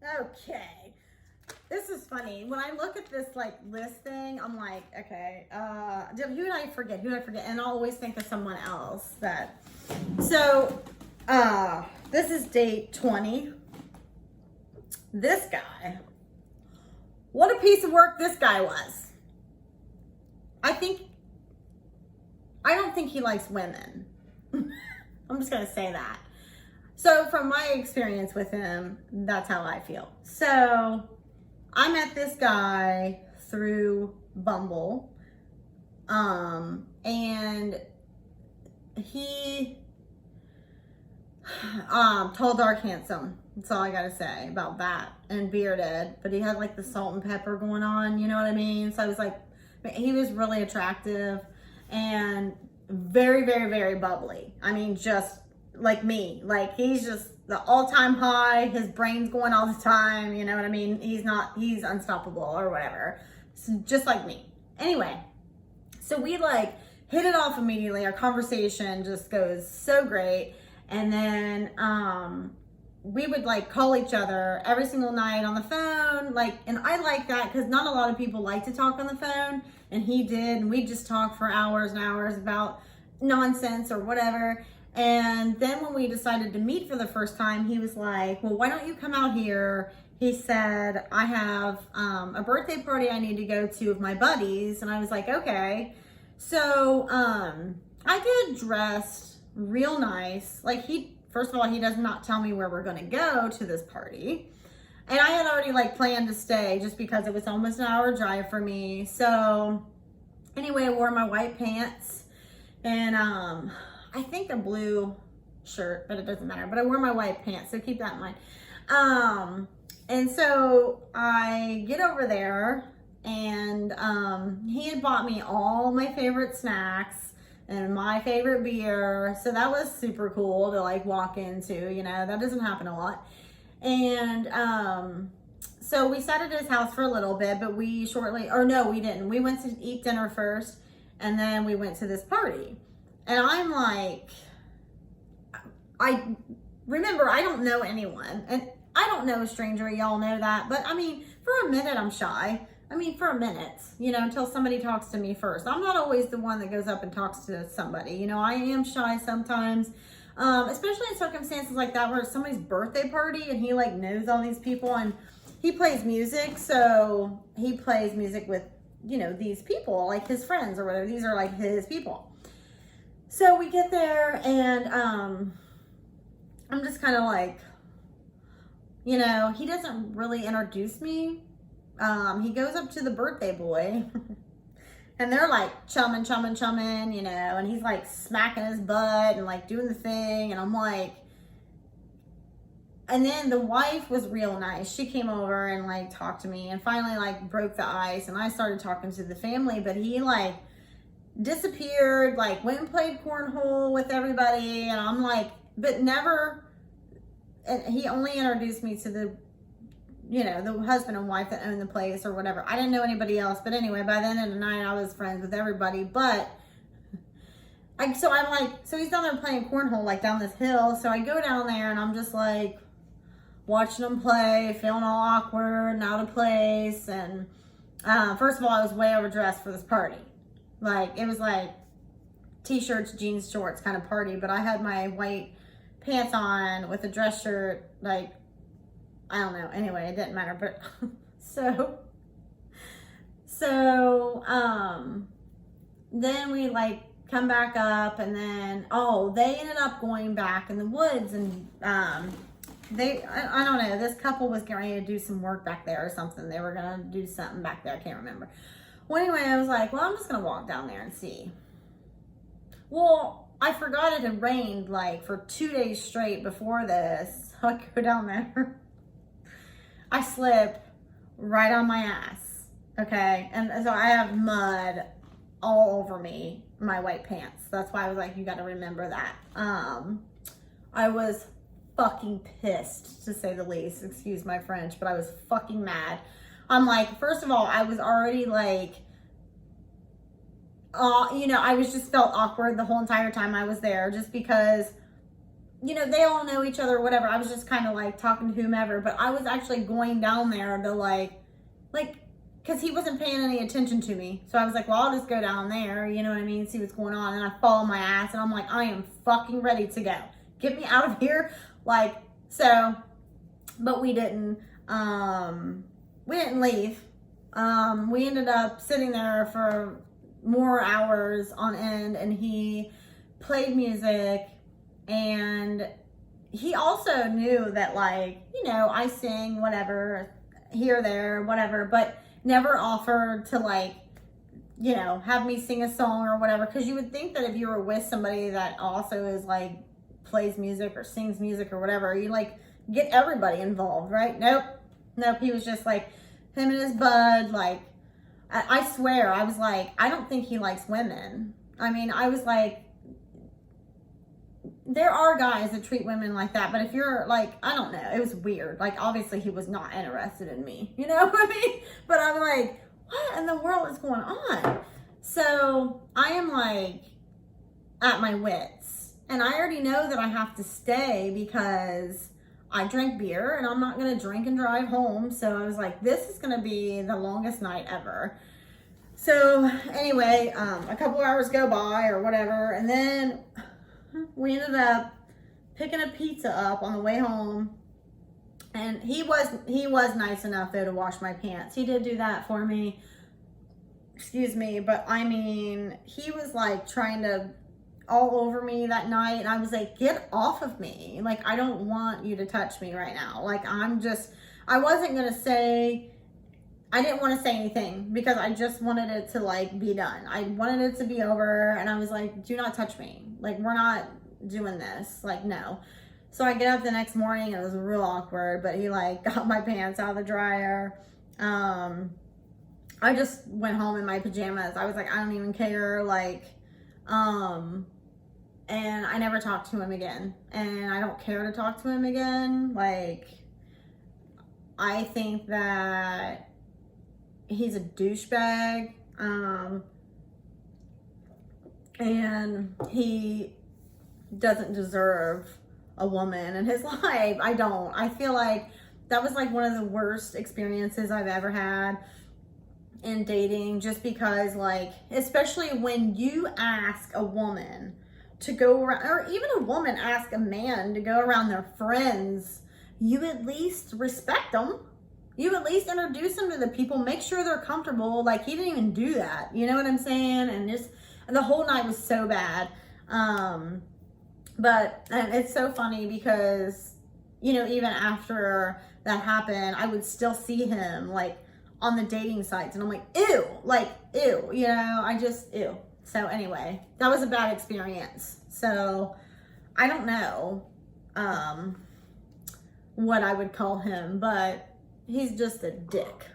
Okay. This is funny. When I look at this like list thing, I'm like, okay, who did I forget? Who did I forget? And I'll always think of someone else that. So, this is date 20. This guy. What a piece of work this guy was. I don't think he likes women. I'm just gonna say that. So from my experience with him, that's how I feel. So I met this guy through Bumble. And he tall, dark, handsome. That's all I gotta say about that. And bearded, but he had like the salt and pepper going on, you know what I mean? So I was like, he was really attractive and very, very, very bubbly. I mean, just like me. Like, he's just the all-time high. His brain's going all the time, you know what I mean? He's unstoppable or whatever. So just like me. Anyway, so we like hit it off immediately. Our conversation just goes so great. And then we would like call each other every single night on the phone. Like, and I like that because not a lot of people like to talk on the phone. And he did. And we just talk for hours and hours about nonsense or whatever. And then when we decided to meet for the first time, he was like, well, why don't you come out here? He said, I have a birthday party I need to go to with my buddies. And I was like, okay. So I get dressed real nice. Like, first of all, he does not tell me where we're going to go to this party. And I had already like planned to stay just because it was almost an hour drive for me. So anyway, I wore my white pants and I think a blue shirt, but it doesn't matter. But I wore my white pants, so keep that in mind. And so I get over there and he had bought me all my favorite snacks and my favorite beer. So that was super cool to like walk into, you know, that doesn't happen a lot. And so we sat at his house for a little bit, but we didn't. We went to eat dinner first and then we went to this party. And I'm like, I don't know anyone and I don't know a stranger. Y'all know that. But I mean, for a minute, I'm shy. I mean, for a minute, you know, until somebody talks to me first. I'm not always the one that goes up and talks to somebody. You know, I am shy sometimes, especially in circumstances like that where it's somebody's birthday party and he like knows all these people and he plays music. So he plays music with, you know, these people, like his friends or whatever. These are like his people. So we get there and I'm just kind of like, you know, he doesn't really introduce me. He goes up to the birthday boy and they're like chumming, you know, and he's like smacking his butt and like doing the thing. And I'm like, and then the wife was real nice. She came over and like talked to me and finally like broke the ice. And I started talking to the family, but he like disappeared, like went and played cornhole with everybody. And I'm like, but never, and he only introduced me to the, you know, the husband and wife that owned the place or whatever. I didn't know anybody else. But anyway, by the end of the night, I was friends with everybody. But so he's down there playing cornhole, like down this hill. So I go down there and I'm just like watching him play, feeling all awkward and out of place. And first of all, I was way overdressed for this party. Like, it was like t-shirts, jeans, shorts kind of party. But I had my white pants on with a dress shirt, like, I don't know. Anyway, it didn't matter. But so then we like come back up and then, they ended up going back in the woods and I don't know, this couple was getting ready to do some work back there or something. They were going to do something back there. I can't remember. Well, anyway, I was like, well, I'm just going to walk down there and see. Well, I forgot it had rained like for 2 days straight before this. So I go down there. I slip right on my ass, okay? And so I have mud all over me, my white pants. That's why I was like, you got to remember that. I was fucking pissed, to say the least. Excuse my French, but I was fucking mad. I'm like, first of all, I was already like, you know, I was just felt awkward the whole entire time I was there just because you know, they all know each other or whatever. I was just kind of like talking to whomever, but I was actually going down there to like, because he wasn't paying any attention to me. So I was like, well, I'll just go down there, you know what I mean, see what's going on. And I follow my ass and I'm like, I am fucking ready to go. Get me out of here. Like, so, but we didn't leave. We ended up sitting there for more hours on end, and he played music, and he also knew that, like, you know, I sing whatever here, there, whatever, but never offered to, like, you know, have me sing a song or whatever, because you would think that if you were with somebody that also is like plays music or sings music or whatever, you like get everybody involved, right? Nope. He was just like him and his bud. Like, I swear, I was like, I don't think he likes women. I mean, I was like, there are guys that treat women like that, but if you're like, I don't know, it was weird. Like, obviously he was not interested in me, you know what I mean? But I'm like, what in the world is going on? So I am like at my wits, and I already know that I have to stay because I drank beer and I'm not going to drink and drive home. So I was like, this is going to be the longest night ever. So anyway, a couple hours go by or whatever, and then we ended up picking a pizza up on the way home. And he was nice enough though to wash my pants. He did do that for me. Excuse me, but I mean, he was like trying to all over me that night, and I was like, get off of me. Like, I don't want you to touch me right now. Like, I didn't want to say anything because I just wanted it to like be done. I wanted it to be over, and I was like, do not touch me. Like, we're not doing this. Like, no. So I get up the next morning, and it was real awkward, but he like got my pants out of the dryer. I just went home in my pajamas. I was like, I don't even care. Like, and I never talked to him again, and I don't care to talk to him again. Like, I think that he's a douchebag, and he doesn't deserve a woman in his life. I feel like that was like one of the worst experiences I've ever had in dating, just because, like, especially when you ask a woman to go around, or even a woman ask a man to go around their friends, you at least respect them. You at least introduce them to the people, make sure they're comfortable. Like, he didn't even do that. You know what I'm saying? And the whole night was so bad. But it's so funny because, you know, even after that happened, I would still see him like on the dating sites, and I'm like, ew, you know, ew. So anyway, that was a bad experience. So I don't know what I would call him, but he's just a dick.